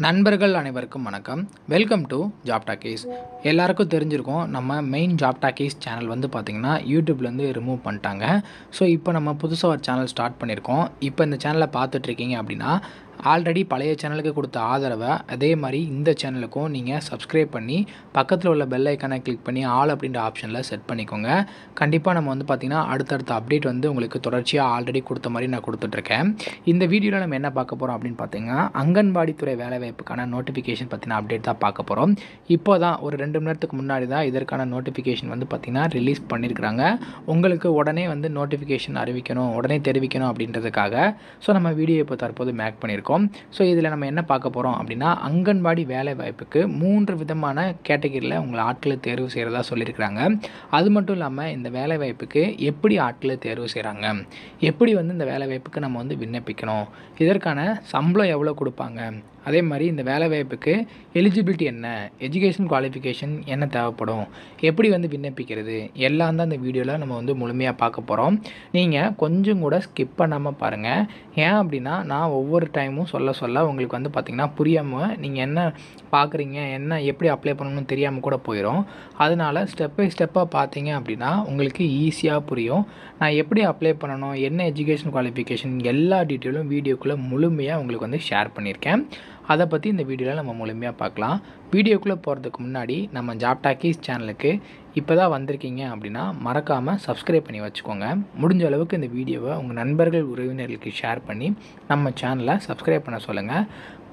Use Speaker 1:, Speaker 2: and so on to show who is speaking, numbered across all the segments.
Speaker 1: நண்பர்கள் அனைவருக்கும் வணக்கம். Welcome to job talkies. எல்லாருக்கும் தெரிஞ்சிருக்கும், நம்ம மெயின் ஜாப் டாக்கீஸ் சேனல் வந்து பார்த்திங்கன்னா யூடியூப்லேருந்து ரிமூவ் பண்ணிட்டாங்க. ஸோ இப்போ நம்ம புதுசாக ஒரு சேனல் ஸ்டார்ட் பண்ணியிருக்கோம். இப்போ இந்த சேனலை பார்த்துட்ருக்கீங்க அப்படின்னா ஆல்ரெடி பழைய சேனலுக்கு கொடுத்த ஆதரவை அதே மாதிரி இந்த சேனலுக்கும் நீங்கள் சப்ஸ்கிரைப் பண்ணி பக்கத்தில் உள்ள பெல் ஐக்கானை கிளிக் பண்ணி ஆல் அப்படின்ற ஆப்ஷனில் செட் பண்ணிக்கோங்க. கண்டிப்பாக நம்ம வந்து பார்த்திங்கன்னா அடுத்தடுத்த அப்டேட் வந்து உங்களுக்கு தொடர்ச்சியாக ஆல்ரெடி கொடுத்த மாதிரி நான் கொடுத்துட்ருக்கேன். இந்த வீடியோவில் நம்ம என்ன பார்க்க போகிறோம் அப்படின்னு பார்த்தீங்கன்னா அங்கன்வாடி துறை வேலைவாய்ப்புக்கான நோட்டிஃபிகேஷன் பற்றின அப்டேட் தான் பார்க்க போகிறோம். இப்போ தான் ஒரு 2 மணி நேரத்துக்கு முன்னாடி தான் இதற்கான நோட்டிஃபிகேஷன் வந்து பார்த்திங்கன்னா ரிலீஸ் பண்ணியிருக்கிறாங்க. உங்களுக்கு உடனே வந்து நோட்டிஃபிகேஷன் அறிவிக்கணும், உடனே தெரிவிக்கணும் அப்படின்றதுக்காக ஸோ நம்ம வீடியோ இப்போ தற்போது மேக் பண்ணியிருக்கோம். ஸோ இதில் நம்ம என்ன பார்க்க போகிறோம் அப்படின்னா அங்கன்வாடி வேலைவாய்ப்புக்கு 3 விதமான கேட்டகரியில் உங்களை ஆட்களை தேர்வு செய்கிறதா சொல்லியிருக்கிறாங்க. அது மட்டும் இல்லாமல் இந்த வேலைவாய்ப்புக்கு எப்படி ஆட்களை தேர்வு செய்கிறாங்க, எப்படி வந்து இந்த வேலைவாய்ப்புக்கு நம்ம வந்து விண்ணப்பிக்கணும், இதற்கான சம்பளம் எவ்வளோ கொடுப்பாங்க, அதே மாதிரி இந்த வேலைவாய்ப்புக்கு எலிஜிபிலிட்டி என்ன, எஜுகேஷன் குவாலிஃபிகேஷன் என்ன தேவைப்படும், எப்படி வந்து விண்ணப்பிக்கிறது, எல்லாம் தான் இந்த வீடியோவில் நம்ம வந்து முழுமையாக பார்க்க போகிறோம். நீங்கள் கொஞ்சம் கூட ஸ்கிப் பண்ணாமல் பாருங்கள். ஏன் அப்படின்னா நான் ஒவ்வொரு டைமும் சொல்ல உங்களுக்கு வந்து பார்த்திங்கன்னா புரியாமல் நீங்கள் என்ன பார்க்குறீங்க, என்ன எப்படி அப்ளை பண்ணணும்னு தெரியாமல் கூட போயிடும். அதனால் ஸ்டெப் பை ஸ்டெப்பாக பார்த்தீங்க அப்படின்னா உங்களுக்கு ஈஸியாக புரியும். நான் எப்படி அப்ளை பண்ணணும், என்ன எஜுகேஷன் குவாலிஃபிகேஷன், எல்லா டீட்டெயிலும் வீடியோக்குள்ளே முழுமையாக உங்களுக்கு வந்து ஷேர் பண்ணியிருக்கேன். அதை பற்றி இந்த வீடியோவில் நம்ம முழுமையாக பார்க்கலாம். வீடியோக்குள்ளே போகிறதுக்கு முன்னாடி நம்ம ஜாப் டாக்கீஸ் சேனலுக்கு இப்போ தான் வந்திருக்கீங்க அப்படின்னா மறக்காமல் சப்ஸ்கிரைப் பண்ணி வச்சுக்கோங்க. முடிஞ்ச அளவுக்கு இந்த வீடியோவை உங்கள் நண்பர்கள் உறவினர்களுக்கு ஷேர் பண்ணி நம்ம சேனலை சப்ஸ்கிரைப் பண்ண சொல்லுங்கள்.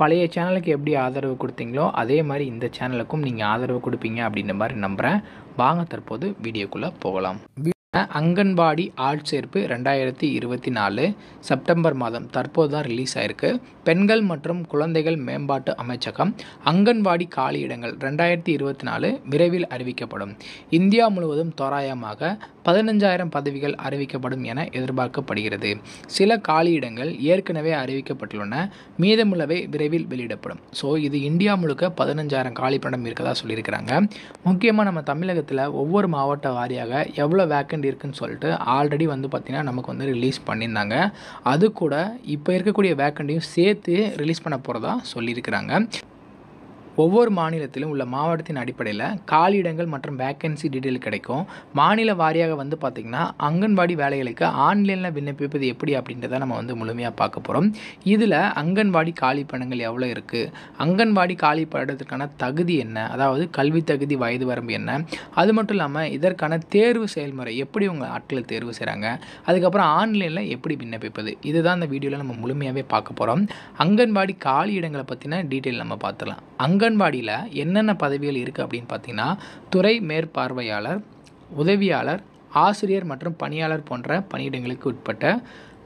Speaker 1: பழைய சேனலுக்கு எப்படி ஆதரவு கொடுத்தீங்களோ அதே மாதிரி இந்த சேனலுக்கும் நீங்கள் ஆதரவு கொடுப்பீங்க அப்படின்ற மாதிரி நம்புகிறேன். வாங்க தற்போது வீடியோக்குள்ளே போகலாம். அங்கன்வாடி ஆட்சேர்ப்பு 2024 செப்டம்பர் மாதம் தற்போது தான் ரிலீஸ் ஆயிருக்கு. பெண்கள் மற்றும் குழந்தைகள் மேம்பாட்டு அமைச்சகம் அங்கன்வாடி காலியிடங்கள் 2024 விரைவில் அறிவிக்கப்படும். இந்தியா முழுவதும் தோராயமாக 15,000 பதவிகள் அறிவிக்கப்படும் என எதிர்பார்க்கப்படுகிறது. சில காலியிடங்கள் ஏற்கனவே அறிவிக்கப்பட்டுள்ளன, மீதமுள்ளவை விரைவில் வெளியிடப்படும். ஸோ இது இந்தியா முழுக்க 15,000 காலிப்படம் இருக்கதா சொல்லியிருக்கிறாங்க. முக்கியமாக நம்ம தமிழகத்தில் ஒவ்வொரு மாவட்ட வாரியாக எவ்வளோ வேக்கண்ட் இருக்குன்னு சொல்லிட்டு ஆல்ரெடி வந்து பார்த்திங்கன்னா நமக்கு வந்து ரிலீஸ் பண்ணியிருந்தாங்க. அது கூட இப்போ இருக்கக்கூடிய வேக்கண்டையும் சேர்த்து ரிலீஸ் பண்ண போகிறதா சொல்லியிருக்கிறாங்க. ஒவ்வொரு மாநிலத்திலும் உள்ள மாவட்டத்தின் அடிப்படையில் காலியிடங்கள் மற்றும் வேக்கன்சி டீட்டெயில் கிடைக்கும். மாநில வாரியாக வந்து பார்த்திங்கன்னா அங்கன்வாடி வேலைகளுக்கு ஆன்லைனில் விண்ணப்பிப்பது எப்படி அப்படின்றத நம்ம வந்து முழுமையாக பார்க்க போகிறோம். இதில் அங்கன்வாடி காலிப்பணங்கள் எவ்வளோ இருக்குது, அங்கன்வாடி காலி படத்துக்கான தகுதி என்ன, அதாவது கல்வி தகுதி, வயது வரம்பு என்ன, அது மட்டும் இல்லாமல் இதற்கான தேர்வு செயல்முறை எப்படி உங்கள் ஆட்களை தேர்வு செய்கிறாங்க, அதுக்கப்புறம் ஆன்லைனில் எப்படி விண்ணப்பிப்பது, இதுதான் இந்த வீடியோவில் நம்ம முழுமையாகவே பார்க்க போகிறோம். அங்கன்வாடி காலியிடங்களை பற்றின டீட்டெயில் நம்ம பார்த்துலாம். அங்கன்வாடியில் என்னென்ன பதவிகள் இருக்குது அப்படின்னு பார்த்தீங்கன்னா துறை மேற்பார்வையாளர், உதவியாளர், ஆசிரியர் மற்றும் பணியாளர் போன்ற பணியிடங்களுக்கு உட்பட்ட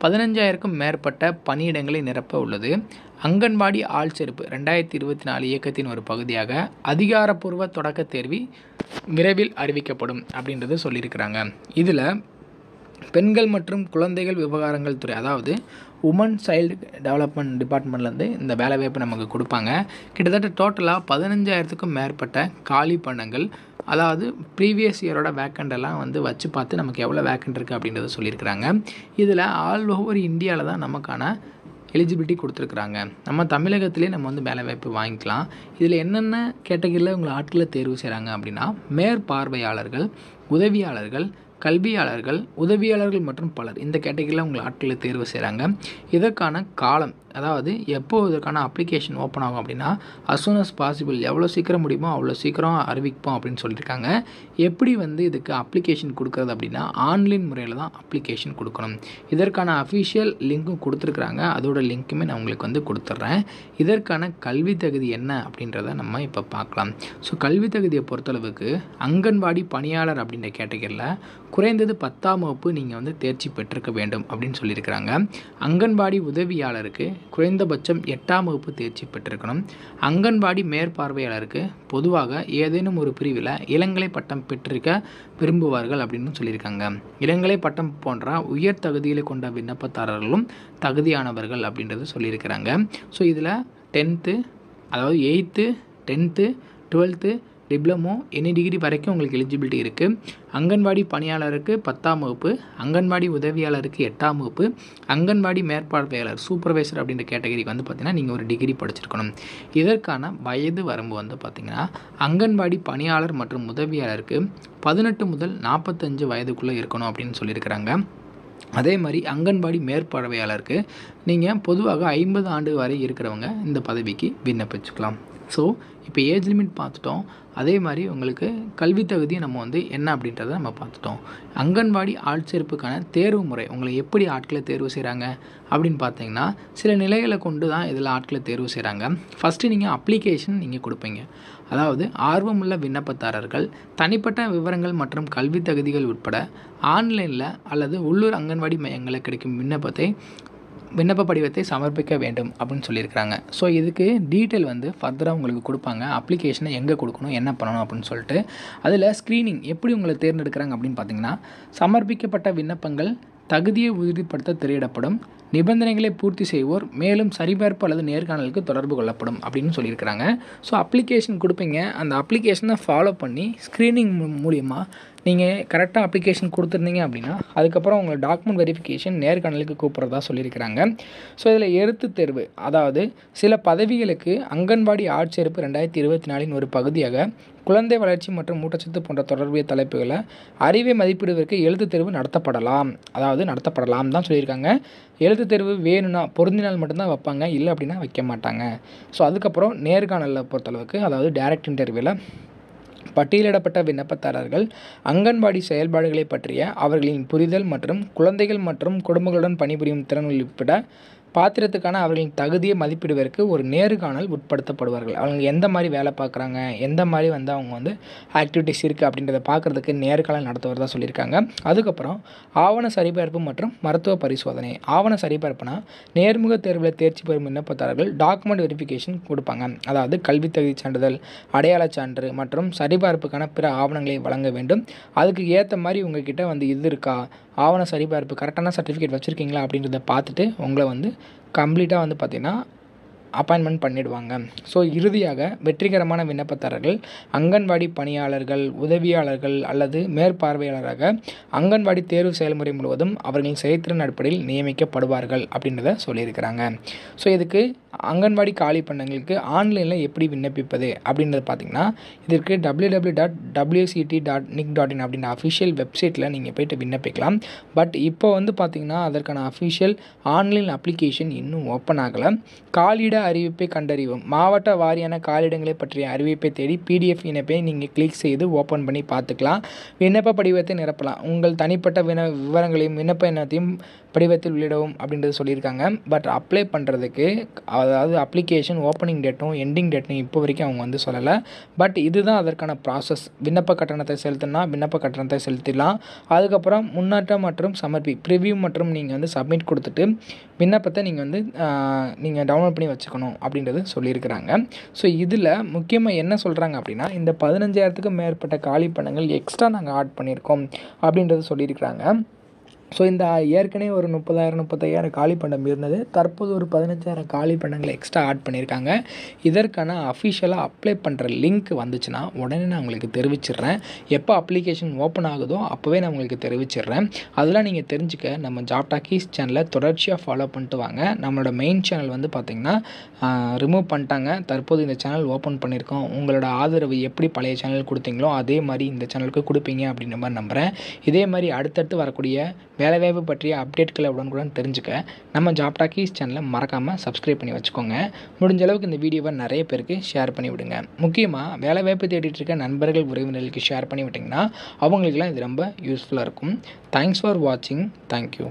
Speaker 1: 15,000க்கும் மேற்பட்ட பணியிடங்களை நிரப்ப உள்ளது. அங்கன்வாடி ஆள்சேர்ப்பு 2024 இயக்கத்தின் ஒரு பகுதியாக அதிகாரப்பூர்வ தொடக்க தேர்வு விரைவில் அறிவிக்கப்படும் அப்படின்றது சொல்லியிருக்கிறாங்க. இதில் பெண்கள் மற்றும் குழந்தைகள் விவகாரங்கள் துறை, அதாவது உமன் சைல்டு டெவலப்மெண்ட் டிபார்ட்மெண்ட்லேருந்து இந்த வேலைவாய்ப்பு நமக்கு கொடுப்பாங்க. கிட்டத்தட்ட டோட்டலாக 15,000க்கும் மேற்பட்ட காலி பணங்கள், அதாவது ப்ரீவியஸ் இயரோட வேக்கண்டெல்லாம் வந்து வச்சு பார்த்து நமக்கு எவ்வளோ வேக்கண்ட் இருக்குது அப்படின்றத சொல்லியிருக்கிறாங்க. இதில் ஆல் ஓவர் இந்தியாவில் தான் நமக்கான எலிஜிபிலிட்டி கொடுத்துருக்குறாங்க. நம்ம தமிழகத்திலே நம்ம வந்து வேலைவாய்ப்பு வாங்கிக்கலாம். இதில் என்னென்ன கேட்டகரியில் உங்களை ஆட்களை தேர்வு செய்கிறாங்க அப்படின்னா மேற்பார்வையாளர்கள், உதவியாளர்கள், கல்வியாளர்கள், உதவியாளர்கள் மற்றும் பலர், இந்த கேட்டகரியில் உங்களை ஆட்களை தேர்வு செய்கிறாங்க. இதற்கான காலம், அதாவது எப்போ இதற்கான அப்ளிகேஷன் ஓப்பன் ஆகும் அப்படின்னா as soon as possible, எவ்வளோ சீக்கிரம் முடியுமோ அவ்வளோ சீக்கிரம் அறிவிப்போம் அப்படின்னு சொல்லியிருக்காங்க. எப்படி வந்து இதுக்கு அப்ளிகேஷன் கொடுக்குறது அப்படின்னா ஆன்லைன் முறையில் தான் அப்ளிகேஷன் கொடுக்கணும். இதற்கான அஃபிஷியல் லிங்க்கும் கொடுத்துருக்குறாங்க. அதோட லிங்க்குமே நான் உங்களுக்கு வந்து கொடுத்துட்றேன். இதற்கான கல்வி தகுதி என்ன அப்படின்றத நம்ம இப்போ பார்க்கலாம். ஸோ கல்வி தகுதியை பொறுத்தளவுக்கு அங்கன்வாடி பணியாளர் அப்படின்ற கேட்டகரியில் குறைந்தது 10ஆம் வகுப்பு நீங்கள் வந்து தேர்ச்சி பெற்றிருக்க வேண்டும் அப்படின்னு சொல்லியிருக்கிறாங்க. அங்கன்வாடி உதவியாளருக்கு குறைந்தபட்சம் 8ஆம் வகுப்பு தேர்ச்சி பெற்றிருக்கணும். அங்கன்வாடி மேற்பார்வையாளருக்கு பொதுவாக ஏதேனும் ஒரு பிரிவில் இளங்கலை பட்டம் பெற்றிருக்க விரும்புவார்கள் அப்படின்னு சொல்லியிருக்காங்க. இளங்கலை பட்டம் போன்ற உயர் தகுதிகளை கொண்ட விண்ணப்பதாரர்களும் தகுதியானவர்கள் அப்படின்றது சொல்லியிருக்கிறாங்க. ஸோ இதில் 10th, அதாவது 8th, 10th, 12th, diploma any degree வரைக்கும் உங்களுக்கு எலிஜிபிலிட்டி இருக்குது. அங்கன்வாடி பணியாளருக்கு 10ஆம் வகுப்பு, அங்கன்வாடி உதவியாளருக்கு 8ஆம் வகுப்பு, அங்கன்வாடி மேற்பார்வையாளர் சூப்பர்வைசர் அப்படின்ற கேட்டகரிக்கு வந்து பார்த்திங்கன்னா நீங்கள் ஒரு டிகிரி படிச்சிருக்கணும். இதற்கான வயது வரம்பு வந்து பார்த்திங்கன்னா அங்கன்வாடி பணியாளர் மற்றும் உதவியாளருக்கு 18 முதல் 45 வயதுக்குள்ளே இருக்கணும் அப்படின்னு சொல்லியிருக்கிறாங்க. அதே மாதிரி அங்கன்வாடி மேற்பார்வையாளருக்கு நீங்கள் பொதுவாக 50 ஆண்டு வரை இருக்கிறவங்க இந்த பதவிக்கு விண்ணப்பிச்சுக்கலாம். ஸோ இப்போ ஏஜ் லிமிட் பார்த்துட்டோம். அதே மாதிரி உங்களுக்கு கல்வி தகுதியை நம்ம வந்து என்ன அப்படின்றத நம்ம பார்த்துட்டோம். அங்கன்வாடி ஆட்சேர்ப்புக்கான தேர்வு முறை உங்களை எப்படி ஆட்களை தேர்வு செய்கிறாங்க அப்படின்னு பார்த்தீங்கன்னா சில நிலைகளை கொண்டு தான் இதில் ஆட்களை தேர்வு செய்கிறாங்க. ஃபஸ்ட்டு நீங்கள் அப்ளிகேஷன் நீங்கள் கொடுப்பீங்க. அதாவது ஆர்வமுள்ள விண்ணப்பதாரர்கள் தனிப்பட்ட விவரங்கள் மற்றும் கல்வி தகுதிகள் உட்பட ஆன்லைனில் அல்லது உள்ளூர் அங்கன்வாடி மையங்களில் கிடைக்கும் விண்ணப்ப படிவத்தை சமர்ப்பிக்க வேண்டும் அப்படின்னு சொல்லியிருக்கிறாங்க. ஸோ இதுக்கு டீட்டெயில் வந்து ஃபர்தராக உங்களுக்கு கொடுப்பாங்க. அப்ளிகேஷனை எங்கே கொடுக்கணும், என்ன பண்ணணும் அப்படின்னு சொல்லிட்டு. அதில் ஸ்க்ரீனிங் எப்படி உங்களை தேர்ந்தெடுக்கிறாங்க அப்படின்னு பார்த்தீங்கன்னா சமர்ப்பிக்கப்பட்ட விண்ணப்பங்கள் தகுதியை உறுதிப்படுத்த திரையிடப்படும், நிபந்தனைகளை பூர்த்தி செய்வோர் மேலும் சரிபார்ப்பு அல்லது நேர்காணலுக்கு தொடர்பு கொள்ளப்படும் அப்படின்னு சொல்லியிருக்கிறாங்க. ஸோ அப்ளிகேஷன் கொடுப்பீங்க. அந்த அப்ளிகேஷனை ஃபாலோ பண்ணி ஸ்க்ரீனிங் மூலிமா நீங்கள் கரெக்டாக அப்ளிகேஷன் கொடுத்துருந்தீங்க அப்படின்னா அதுக்கப்புறம் உங்களை டாக்குமெண்ட் வெரிஃபிகேஷன் நேர்காணலுக்கு கூப்பிட்றதா சொல்லியிருக்கிறாங்க. ஸோ இதில் எழுத்துத் தேர்வு, அதாவது சில பதவிகளுக்கு அங்கன்வாடி ஆட்சேர்ப்பு 2024 ஒரு பகுதியாக குழந்தை வளர்ச்சி மற்றும் ஊட்டச்சத்து போன்ற தொடர்புடைய தலைப்புகளை அறிவை மதிப்பிடுவதற்கு எழுத்துத் தேர்வு நடத்தப்படலாம் தான் சொல்லியிருக்காங்க. எழுத்துத் தேர்வு வேணும்னா பொருந்தினால் மட்டும்தான் வைப்பாங்க, இல்லை அப்படின்னா வைக்க மாட்டாங்க. ஸோ அதுக்கப்புறம் நேர்காணலில் பொறுத்தளவுக்கு, அதாவது டைரக்ட் இன்டர்வியூவில் பட்டியலிடப்பட்ட விண்ணப்பதாரர்கள் அங்கன்வாடி செயல்பாடுகளை பற்றிய அவர்களின் புரிதல் மற்றும் குழந்தைகள் மற்றும் குடும்பங்களுடன் பணிபுரியும் திறன் உட்பட பாத்திரத்துக்கான அவர்களின் தகுதியை மதிப்பிடுவதற்கு ஒரு நேர்காணல் உட்படுத்தப்படுவார்கள். அவங்க எந்த மாதிரி வேலை பார்க்குறாங்க, எந்த மாதிரி வந்து அவங்க வந்து ஆக்டிவிட்டிஸ் இருக்குது அப்படின்றத பார்க்குறதுக்கு நேர்காணல் நடத்துவதாக சொல்லியிருக்காங்க. அதுக்கப்புறம் ஆவண சரிபார்ப்பு மற்றும் மருத்துவ பரிசோதனை. ஆவண சரிபார்ப்புனா நேர்முக தேர்வில் தேர்ச்சி பெறும் விண்ணப்பதாரர்கள் டாக்குமெண்ட் வெரிஃபிகேஷன் கொடுப்பாங்க. அதாவது கல்வி தகுதி சான்றிதழ், அடையாள சான்று மற்றும் சரிபார்ப்புக்கான பிற ஆவணங்களை வழங்க வேண்டும். அதுக்கு ஏற்ற மாதிரி உங்ககிட்ட வந்து இது இருக்கா, ஆவண சரிபார்ப்பு கரெக்டான சர்டிஃபிகேட் வச்சுருக்கீங்களா அப்படின்றத பார்த்துட்டு உங்களை வந்து கம்ப்ளீட்டாக வந்து பார்த்திங்கன்னா அப்பாயின்மெண்ட் பண்ணிடுவாங்க. ஸோ இறுதியாக வெற்றிகரமான விண்ணப்பதாரர்கள் அங்கன்வாடி பணியாளர்கள், உதவியாளர்கள் அல்லது மேற்பார்வையாளராக அங்கன்வாடி தேர்வு செயல்முறை முழுவதும் அவர்களின் செயல்திறன் அடிப்படையில் நியமிக்கப்படுவார்கள் அப்படின்றத சொல்லியிருக்கிறாங்க. ஸோ இதுக்கு அங்கன்வாடி காலி பண்ணங்களுக்கு ஆன்லைனில் எப்படி விண்ணப்பிப்பது அப்படின்றது பார்த்திங்கன்னா இதற்கு www.wct.nic.in அப்படின்ற அஃபிஷியல் வெப்சைட்டில் நீங்கள் போய்ட்டு விண்ணப்பிக்கலாம். பட் இப்போ வந்து பார்த்திங்கன்னா அதற்கான அஃபிஷியல் ஆன்லைன் அப்ளிகேஷன் இன்னும் ஓப்பன் ஆகலை. காலியிட அறிவிப்பை கண்டறிவோம். மாவட்ட வாரியான காலிடங்களை பற்றிய அறிவிப்பை தேடி PDF இணைப்பை நீங்கள் கிளிக் செய்து ஓப்பன் பண்ணி பார்த்துக்கலாம். விண்ணப்ப படிவத்தை நிரப்பலாம். உங்கள் தனிப்பட்ட விவரங்களையும் விண்ணப்ப எண்ணத்தையும் படிவத்தில் உள்ளிடவும் அப்படின்றது சொல்லியிருக்காங்க. பட் அப்ளை பண்ணுறதுக்கு, அதாவது அப்ளிகேஷன் ஓப்பனிங் டேட்டும் எண்டிங் டேட்டும் இப்போ வரைக்கும் அவங்க வந்து சொல்லலை. பட் இதுதான் அதற்கான ப்ராசஸ். விண்ணப்ப கட்டணத்தை செலுத்தினா விண்ணப்ப கட்டணத்தை செலுத்திடலாம். அதுக்கப்புறம் முன்னேற்றம் மற்றும் ப்ரிவ்யூ மற்றும் நீங்கள் வந்து சப்மிட் கொடுத்துட்டு விண்ணப்பத்தை நீங்கள் டவுன்லோட் பண்ணி வச்சுக்கணும் அப்படின்றது சொல்லியிருக்கிறாங்க. ஸோ இதில் முக்கியமாக என்ன சொல்கிறாங்க அப்படின்னா இந்த 15,000க்கும் மேற்பட்ட காலி பணங்கள் எக்ஸ்ட்ரா நாங்கள் ஆட் பண்ணியிருக்கோம் அப்படின்றது சொல்லியிருக்கிறாங்க. ஸோ இந்த ஏற்கனவே ஒரு 30,000-35,000 காலி பணம் இருந்தது. தற்போது ஒரு 15,000 காலி பணங்களை எக்ஸ்ட்ரா ஆட் பண்ணியிருக்காங்க. இதற்கான அஃபிஷியலாக அப்ளை பண்ணுற லிங்க் வந்துச்சுன்னா உடனே நான் உங்களுக்கு தெரிவிச்சிடுறேன். எப்போ அப்ளிகேஷன் ஓப்பன் ஆகுதோ அப்போவே நான் உங்களுக்கு தெரிவிச்சிடுறேன். அதெல்லாம் நீங்கள் தெரிஞ்சுக்க நம்ம ஜாப் டாக்கீஸ் சேனலை தொடர்ச்சியாக ஃபாலோ பண்ணிட்டு வாங்க. நம்மளோட மெயின் சேனல் வந்து பார்த்திங்கன்னா ரிமூவ் பண்ணிட்டாங்க. தற்போது இந்த சேனல் ஓப்பன் பண்ணியிருக்கோம். உங்களோட ஆதரவு எப்படி பழைய சேனல் கொடுத்தீங்களோ அதே மாதிரி இந்த சேனலுக்கு கொடுப்பீங்க அப்படின்ற மாதிரி நம்புகிறேன். இதே மாதிரி அடுத்தடுத்து வரக்கூடிய வேலைவாய்ப்பு பற்றிய அப்டேட்களை உடனுக்குடன் தெரிஞ்சுக்க நம்ம ஜாப் டாக்கீஸ் சேனலை மறக்காமல் சப்ஸ்கிரைப் பண்ணி வச்சுக்கோங்க. முடிஞ்ச அளவுக்கு இந்த வீடியோவை நிறைய பேருக்கு ஷேர் பண்ணி விடுங்க. முக்கியமாக வேலைவாய்ப்பு தேடிட்டு இருக்க நண்பர்கள், உறவினர்களுக்கு ஷேர் பண்ணி விட்டிங்கன்னா அவங்களுக்குலாம் இது ரொம்ப யூஸ்ஃபுல்லாக இருக்கும். தேங்க்ஸ் ஃபார் வாட்சிங். தேங்க்யூ.